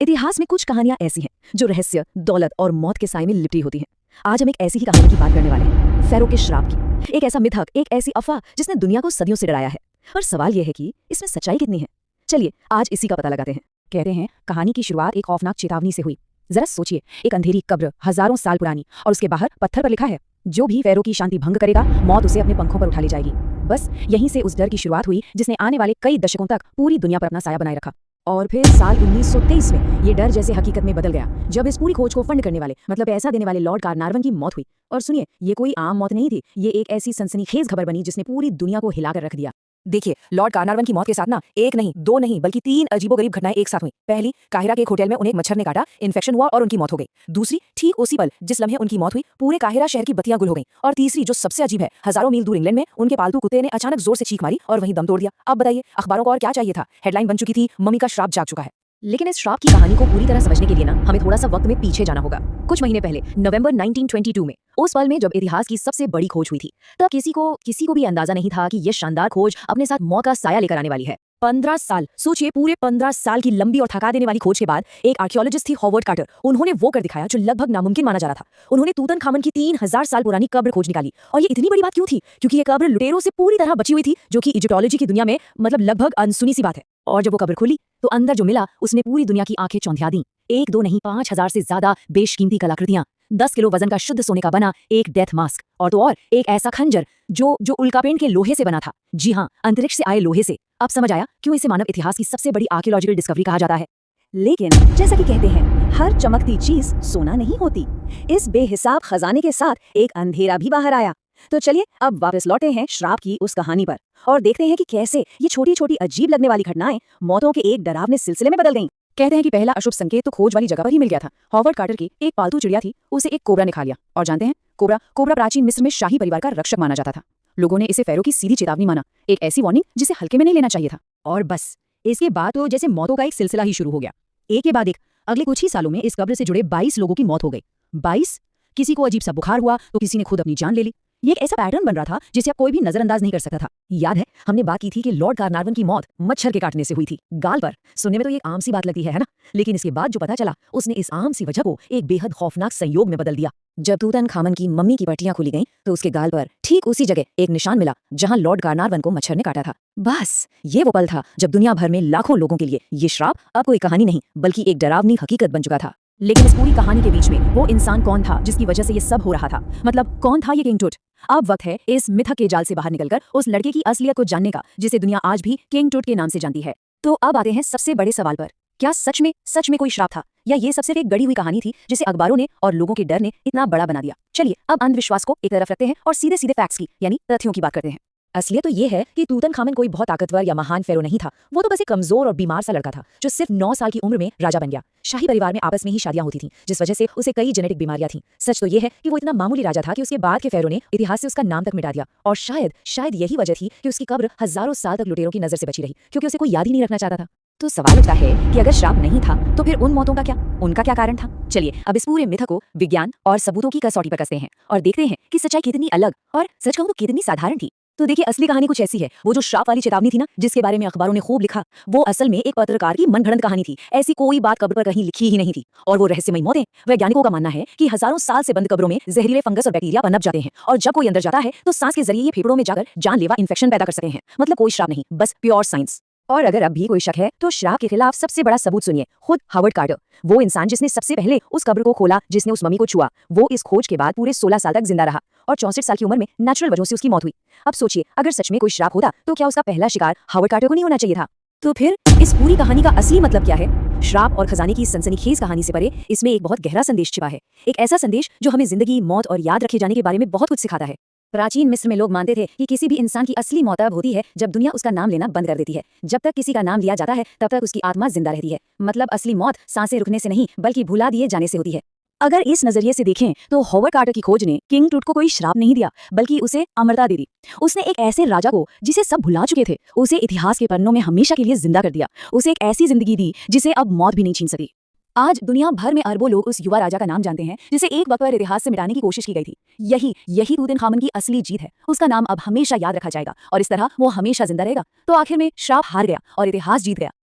इतिहास में कुछ कहानियां ऐसी हैं जो रहस्य, दौलत और मौत के साए में लिपटी होती हैं। आज हम एक ऐसी ही कहानी की बात करने वाले हैं, फ़ैरो के श्राप की। एक ऐसा मिथक, एक ऐसी अफवाह जिसने दुनिया को सदियों से डराया है। पर सवाल यह है कि इसमें सच्चाई कितनी है। चलिए आज इसी का पता लगाते हैं। कहते हैं कहानी की शुरुआत एक खौफनाक चेतावनी से हुई। जरा सोचिए, एक अंधेरी कब्र, हजारों साल पुरानी, और उसके बाहर पत्थर पर लिखा है, जो भी फ़ैरो की शांति भंग करेगा, मौत उसे अपने पंखों पर उठा ले जाएगी। बस यहीं से उस डर की शुरुआत हुई जिसने आने वाले कई दशकों तक पूरी दुनिया पर अपना साया बनाए रखा। और फिर साल 1923 में ये डर जैसे हकीकत में बदल गया, जब इस पूरी खोज को फंड करने वाले, मतलब पैसा देने वाले लॉर्ड कार्नारवन की मौत हुई। और सुनिए, ये कोई आम मौत नहीं थी, ये एक ऐसी सनसनीखेज खबर बनी जिसने पूरी दुनिया को हिलाकर रख दिया। देखिए, लॉर्ड कार्नारवन की मौत के साथ ना एक नहीं, दो नहीं, बल्कि 3 अजीबोगरीब घटनाएं एक साथ हुई। पहली, काहिरा के एक होटल में उन्हें एक मच्छर ने काटा, इन्फेक्शन हुआ और उनकी मौत हो गई। दूसरी, ठीक उसी पल जिस लम्हे उनकी मौत हुई, पूरे काहिरा शहर की बत्तियां गुल हो गईं। और तीसरी, जो सबसे अजीब है, हजारों मील दूर इंग्लैंड में उनके पालतू कुत्ते ने अचानक जोर से चीख मारी और वहीं दम तोड़ दिया। अब बताइए, अखबारों को और क्या चाहिए था? हेडलाइन बन चुकी थी, मम्मी का श्राप जाग चुका है। लेकिन इस श्राप की कहानी को पूरी तरह समझने के लिए ना हमें थोड़ा सा वक्त में पीछे जाना होगा। कुछ महीने पहले, नवंबर 1922 में, उस पल में जब इतिहास की सबसे बड़ी खोज हुई थी, तब किसी को भी अंदाजा नहीं था कि यह शानदार खोज अपने साथ मौत का साया लेकर आने वाली है। 15 साल, सोचिए, पूरे 15 साल की लंबी और थका देने वाली खोज के बाद एक आर्कियोलॉजिस्ट थी, हॉवर्ड कार्टर। उन्होंने वो कर दिखाया जो लगभग नामुमकिन माना जा रहा था। उन्होंने तूतनखामन की 3000 साल पुरानी कब्र खोज निकाली। और ये इतनी बड़ी बात क्यों थी? क्योंकि ये कब्र लुटेरों से पूरी तरह बची हुई थी, जो कि इजिप्टोलॉजी की दुनिया में मतलब लगभग अनसुनी सी बात है। और जब वो कब्र खुली तो अंदर जो मिला उसने पूरी दुनिया की आंखें चौंधिया दी। एक दो नहीं, 5000 से ज्यादा बेशकीमती कलाकृतियां, 10 किलो वजन का शुद्ध सोने का बना एक डेथ मास्क, और तो और एक ऐसा खंजर जो उल्कापिंड के लोहे से बना था। जी हाँ, अंतरिक्ष से आए लोहे से। अब समझ आया क्यों इसे मानव इतिहास की सबसे बड़ी आर्कियोलॉजिकल डिस्कवरी कहा जाता है। लेकिन जैसा कि कहते हैं, हर चमकती चीज सोना नहीं होती। इस बेहिसाब खजाने के साथ एक अंधेरा भी बाहर आया। तो चलिए अब वापस लौटे हैं श्राप की उस कहानी पर और देखते हैं कि कैसे ये छोटी छोटी अजीब लगने वाली घटनाएं मौतों के एक डरावने सिलसिले में बदल गईं। कहते हैं कि पहला अशुभ संकेत तो खोज वाली जगह पर ही मिल गया था। हॉवर्ड कार्टर की एक पालतू चिड़िया थी, उसे एक कोबरा ने खा लिया। और जानते हैं, कोबरा प्राचीन मिस्र में शाही परिवार का रक्षक माना जाता था। लोगों ने इसे फ़ैरो की सीधी चेतावनी माना, एक ऐसी वार्निंग जिसे हल्के में नहीं लेना चाहिए था। और बस इसके बाद तो जैसे मौतों का एक सिलसिला ही शुरू हो गया, एक के बाद एक। अगले कुछ ही सालों में इस कब्र से जुड़े 22 लोगों की मौत हो गई। 22। किसी को अजीब सा बुखार हुआ तो किसी ने खुद अपनी जान ले ली। ये एक ऐसा पैटर्न बन रहा था जिसे अब कोई भी नजरअंदाज नहीं कर सकता था। याद है, हमने बात की थी कि लॉर्ड कार्नारवन की मौत मच्छर के काटने से हुई थी, गाल पर। सुनने में तो ये आम सी बात लगती है ना? लेकिन इसके बाद जो पता चला, उसने इस आम सी वजह को एक बेहद खौफनाक संयोग में बदल दिया। जब तूतनखामन की मम्मी की पट्टियां खुली गईं, तो उसके गाल पर ठीक उसी जगह एक निशान मिला जहां लॉर्ड कार्नारवन को मच्छर ने काटा था। बस ये वो पल था जब दुनिया भर में लाखों लोगों के लिए ये श्राप अब कोई कहानी नहीं, बल्कि एक डरावनी हकीकत बन चुका था। लेकिन इस पूरी कहानी के बीच में वो इंसान कौन था जिसकी वजह से ये सब हो रहा था? मतलब कौन था ये किंग टूट? अब वक्त है इस मिथक के जाल से बाहर निकलकर उस लड़के की असलियत को जानने का, जिसे दुनिया आज भी किंग टूट के नाम से जानती है। तो अब आते हैं सबसे बड़े सवाल पर, क्या सच में कोई श्राप था, या ये सब सिर्फ एक गढ़ी हुई कहानी थी जिसे अखबारों ने और लोगों के डर ने इतना बड़ा बना दिया? चलिए अब अंधविश्वास को एक तरफ रखते हैं और सीधे सीधे फैक्ट्स की, यानी तथ्यों की बात करते हैं। असलियत तो ये है कि तूतनखामन कोई बहुत ताकतवर या महान फ़ैरो नहीं था। वो तो बस एक कमजोर और बीमार सा लड़का था जो सिर्फ 9 साल की उम्र में राजा बन गया। शाही परिवार में आपस में ही शादियां होती थीं, जिस वजह से उसे कई जेनेटिक बीमारियां थीं। सच तो ये है कि वो इतना मामूली राजा था कि उसके बाद के फ़ैरो ने इतिहास से उसका नाम तक मिटा दिया। और शायद यही वजह थी कि उसकी कब्र हजारों साल तक लुटेरों की नजर से बची रही, क्योंकि उसे कोई याद ही नहीं रखना चाहता था। तो सवाल उठता है कि अगर श्राप नहीं था तो फिर उन मौतों का क्या, उनका क्या कारण था? चलिए अब इस पूरे मिथ को विज्ञान और सबूतों की कसौटी पर कसते हैं और देखते हैं कि सच्चाई कितनी अलग और सच कहूं तो कितनी साधारण थी। तो देखिए, असली कहानी कुछ ऐसी है। वो जो श्राप वाली चेतावनी थी ना, जिसके बारे में अखबारों ने खूब लिखा, वो असल में एक पत्रकार की मनगढ़ंत कहानी थी। ऐसी कोई बात कब्र पर कहीं लिखी ही नहीं थी। और वो रहस्यमयी मौतें, वैज्ञानिकों का मानना है कि हजारों साल से बंद कब्रों में जहरीले फंगस और बैक्टीरिया पनप जाते हैं, और जब कोई अंदर जाता है तो सांस के जरिए ये फेफड़ों में जाकर जानलेवा इन्फेक्शन पैदा कर सकते हैं। मतलब कोई श्राप नहीं, बस प्योर साइंस। और अगर अब भी कोई शक है तो श्राप के खिलाफ सबसे बड़ा सबूत सुनिए, खुद हॉवर्ड कार्टर, वो इंसान जिसने सबसे पहले उस कब्र को खोला, जिसने उस मम्मी को छुआ। वो इस खोज के बाद पूरे 16 साल तक जिंदा रहा और 64 साल की उम्र में नेचुरल वजहों से उसकी मौत हुई। अब सोचिए, अगर सच में कोई श्राप होता तो क्या उसका पहला शिकार हॉवर्ड कार्टर को नहीं होना चाहिए था? तो फिर इस पूरी कहानी का असली मतलब क्या है? श्राप और खजाने की सनसनीखेज कहानी से परे इसमें एक बहुत गहरा संदेश छिपा है। एक ऐसा संदेश जो हमें जिंदगी, मौत और याद रखे जाने के बारे में बहुत कुछ सिखाता है। प्राचीन मिस्र में लोग मानते थे कि किसी भी इंसान की असली मौत तब होती है जब दुनिया उसका नाम लेना बंद कर देती है। जब तक किसी का नाम लिया जाता है तब तक उसकी आत्मा जिंदा रहती है। मतलब असली मौत सांसें रुकने से नहीं, बल्कि भुला दिए जाने से होती है। अगर इस नजरिए से देखें तो हॉवर्ड कार्टर की खोज ने किंग टूट को कोई श्राप नहीं दिया, बल्कि उसे अमरता दे दी। उसने एक ऐसे राजा को जिसे सब भुला चुके थे, उसे इतिहास के पन्नों में हमेशा के लिए जिंदा कर दिया। उसे एक ऐसी जिंदगी दी जिसे अब मौत भी नहीं छीन सकी। आज दुनिया भर में अरबों लोग उस युवा राजा का नाम जानते हैं जिसे एक वक्त पर इतिहास से मिटाने की कोशिश की गई थी। यही तूतनखामन की असली जीत है। उसका नाम अब हमेशा याद रखा जाएगा और इस तरह वो हमेशा जिंदा रहेगा। तो आखिर में श्राप हार गया और इतिहास जीत गया।